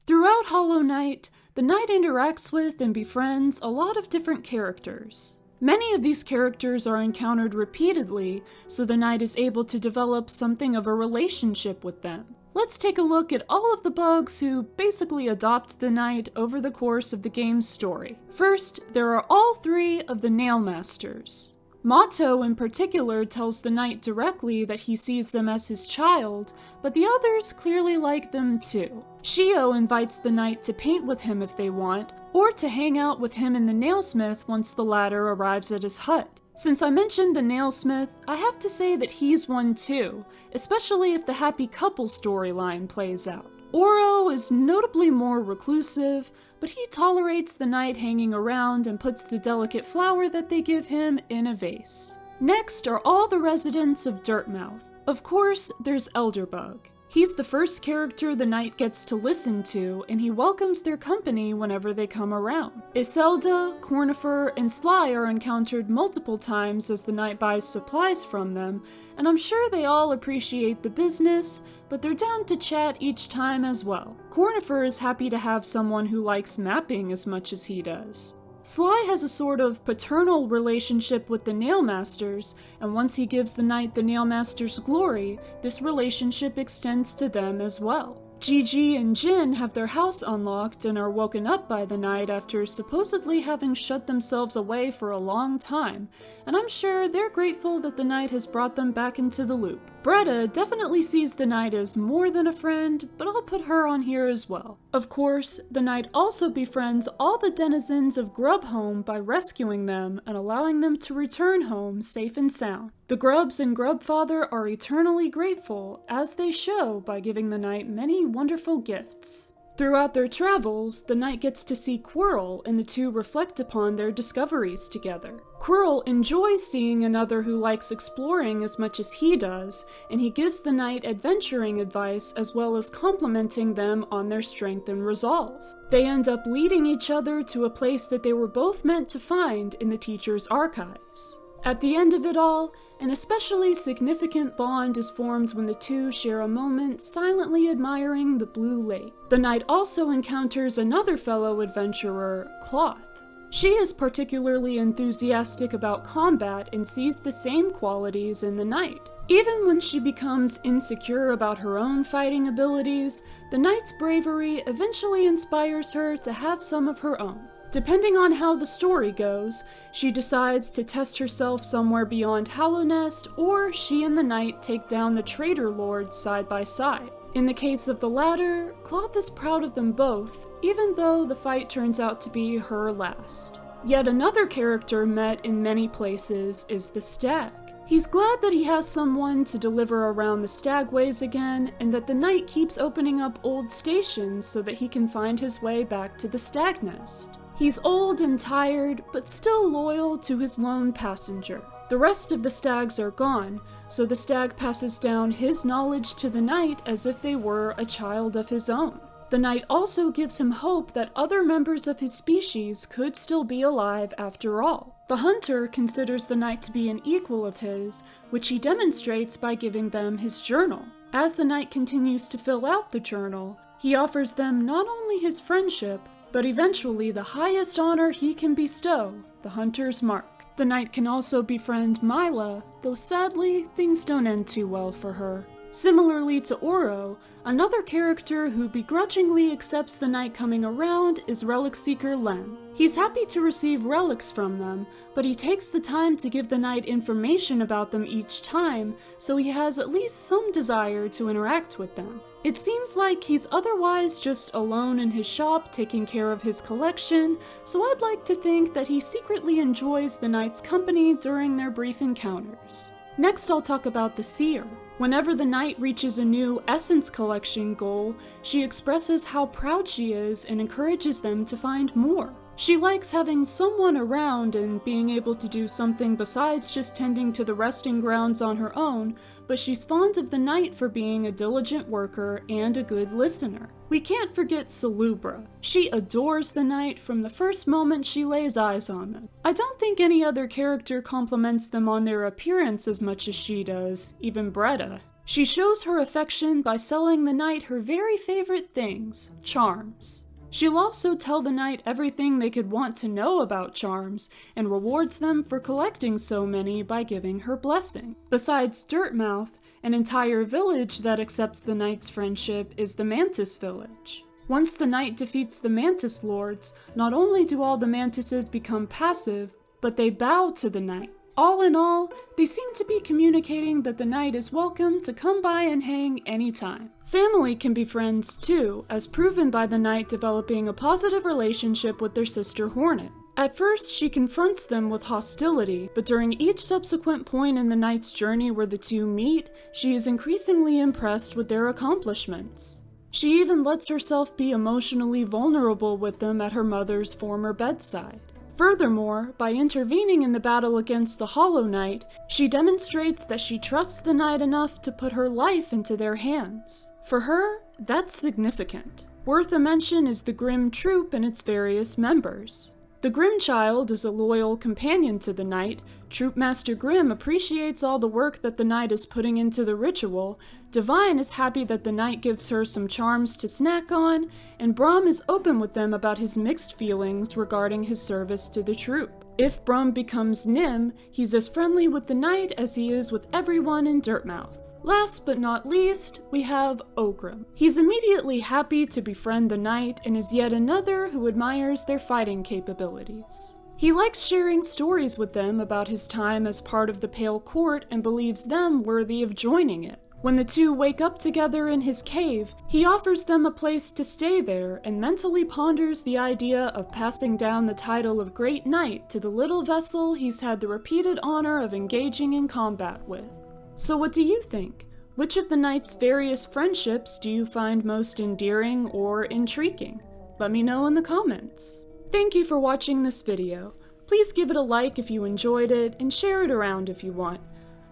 Throughout Hollow Knight, the knight interacts with and befriends a lot of different characters. Many of these characters are encountered repeatedly, so the knight is able to develop something of a relationship with them. Let's take a look at all of the bugs who basically adopt the knight over the course of the game's story. First, there are all three of the Nail Masters. Mato in particular tells the knight directly that he sees them as his child, but the others clearly like them too. Shio invites the knight to paint with him if they want, or to hang out with him and the nailsmith once the latter arrives at his hut. Since I mentioned the nailsmith, I have to say that he's one too, especially if the happy couple storyline plays out. Oro is notably more reclusive, but he tolerates the knight hanging around and puts the delicate flower that they give him in a vase. Next are all the residents of Dirtmouth. Of course, there's Elderbug. He's the first character the knight gets to listen to, and he welcomes their company whenever they come around. Iselda, Cornifer, and Sly are encountered multiple times as the knight buys supplies from them, and I'm sure they all appreciate the business, but they're down to chat each time as well. Cornifer is happy to have someone who likes mapping as much as he does. Sly has a sort of paternal relationship with the Nailmasters, and once he gives the knight the Nailmaster's glory, this relationship extends to them as well. Gigi and Jin have their house unlocked and are woken up by the knight after supposedly having shut themselves away for a long time, and I'm sure they're grateful that the knight has brought them back into the loop. Bretta definitely sees the knight as more than a friend, but I'll put her on here as well. Of course, the knight also befriends all the denizens of Grubhome by rescuing them and allowing them to return home safe and sound. The Grubs and Grubfather are eternally grateful, as they show by giving the knight many wonderful gifts. Throughout their travels, the knight gets to see Quirrell, and the two reflect upon their discoveries together. Quirrell enjoys seeing another who likes exploring as much as he does, and he gives the knight adventuring advice as well as complimenting them on their strength and resolve. They end up leading each other to a place that they were both meant to find in the teacher's archives. At the end of it all, an especially significant bond is formed when the two share a moment silently admiring the blue lake. The knight also encounters another fellow adventurer, Cloth. She is particularly enthusiastic about combat and sees the same qualities in the knight. Even when she becomes insecure about her own fighting abilities, the knight's bravery eventually inspires her to have some of her own. Depending on how the story goes, she decides to test herself somewhere beyond Hallownest, or she and the knight take down the traitor lord side by side. In the case of the latter, Cloth is proud of them both, even though the fight turns out to be her last. Yet another character met in many places is the Stag. He's glad that he has someone to deliver around the Stagways again, and that the knight keeps opening up old stations so that he can find his way back to the Stag Nest. He's old and tired, but still loyal to his lone passenger. The rest of the stags are gone, so the stag passes down his knowledge to the knight as if they were a child of his own. The knight also gives him hope that other members of his species could still be alive after all. The hunter considers the knight to be an equal of his, which he demonstrates by giving them his journal. As the knight continues to fill out the journal, he offers them not only his friendship, but eventually the highest honor he can bestow, the hunter's mark. The knight can also befriend Mila, though sadly, things don't end too well for her. Similarly to Oro, another character who begrudgingly accepts the knight coming around is relic seeker Lem. He's happy to receive relics from them, but he takes the time to give the knight information about them each time, so he has at least some desire to interact with them. It seems like he's otherwise just alone in his shop taking care of his collection, so I'd like to think that he secretly enjoys the knight's company during their brief encounters. Next, I'll talk about the Seer. Whenever the knight reaches a new essence collection goal, she expresses how proud she is and encourages them to find more. She likes having someone around and being able to do something besides just tending to the resting grounds on her own, but she's fond of the knight for being a diligent worker and a good listener. We can't forget Salubra. She adores the knight from the first moment she lays eyes on them. I don't think any other character compliments them on their appearance as much as she does, even Bretta. She shows her affection by selling the knight her very favorite things, charms. She'll also tell the knight everything they could want to know about charms, and rewards them for collecting so many by giving her blessing. Besides Dirtmouth, an entire village that accepts the knight's friendship is the Mantis Village. Once the knight defeats the Mantis Lords, not only do all the Mantises become passive, but they bow to the knight. All in all, they seem to be communicating that the knight is welcome to come by and hang anytime. Family can be friends too, as proven by the knight developing a positive relationship with their sister Hornet. At first, she confronts them with hostility, but during each subsequent point in the knight's journey where the two meet, she is increasingly impressed with their accomplishments. She even lets herself be emotionally vulnerable with them at her mother's former bedside. Furthermore, by intervening in the battle against the Hollow Knight, she demonstrates that she trusts the knight enough to put her life into their hands. For her, that's significant. Worth a mention is the Grimm Troop and its various members. The Grimm Child is a loyal companion to the knight. Troopmaster Grimm appreciates all the work that the knight is putting into the ritual, Divine is happy that the knight gives her some charms to snack on, and Brum is open with them about his mixed feelings regarding his service to the troop. If Brum becomes Nim, he's as friendly with the knight as he is with everyone in Dirtmouth. Last but not least, we have Ogrim. He's immediately happy to befriend the knight and is yet another who admires their fighting capabilities. He likes sharing stories with them about his time as part of the Pale Court and believes them worthy of joining it. When the two wake up together in his cave, he offers them a place to stay there and mentally ponders the idea of passing down the title of Great Knight to the little vessel he's had the repeated honor of engaging in combat with. So what do you think? Which of the knight's various friendships do you find most endearing or intriguing? Let me know in the comments. Thank you for watching this video. Please give it a like if you enjoyed it and share it around if you want.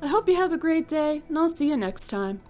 I hope you have a great day, and I'll see you next time.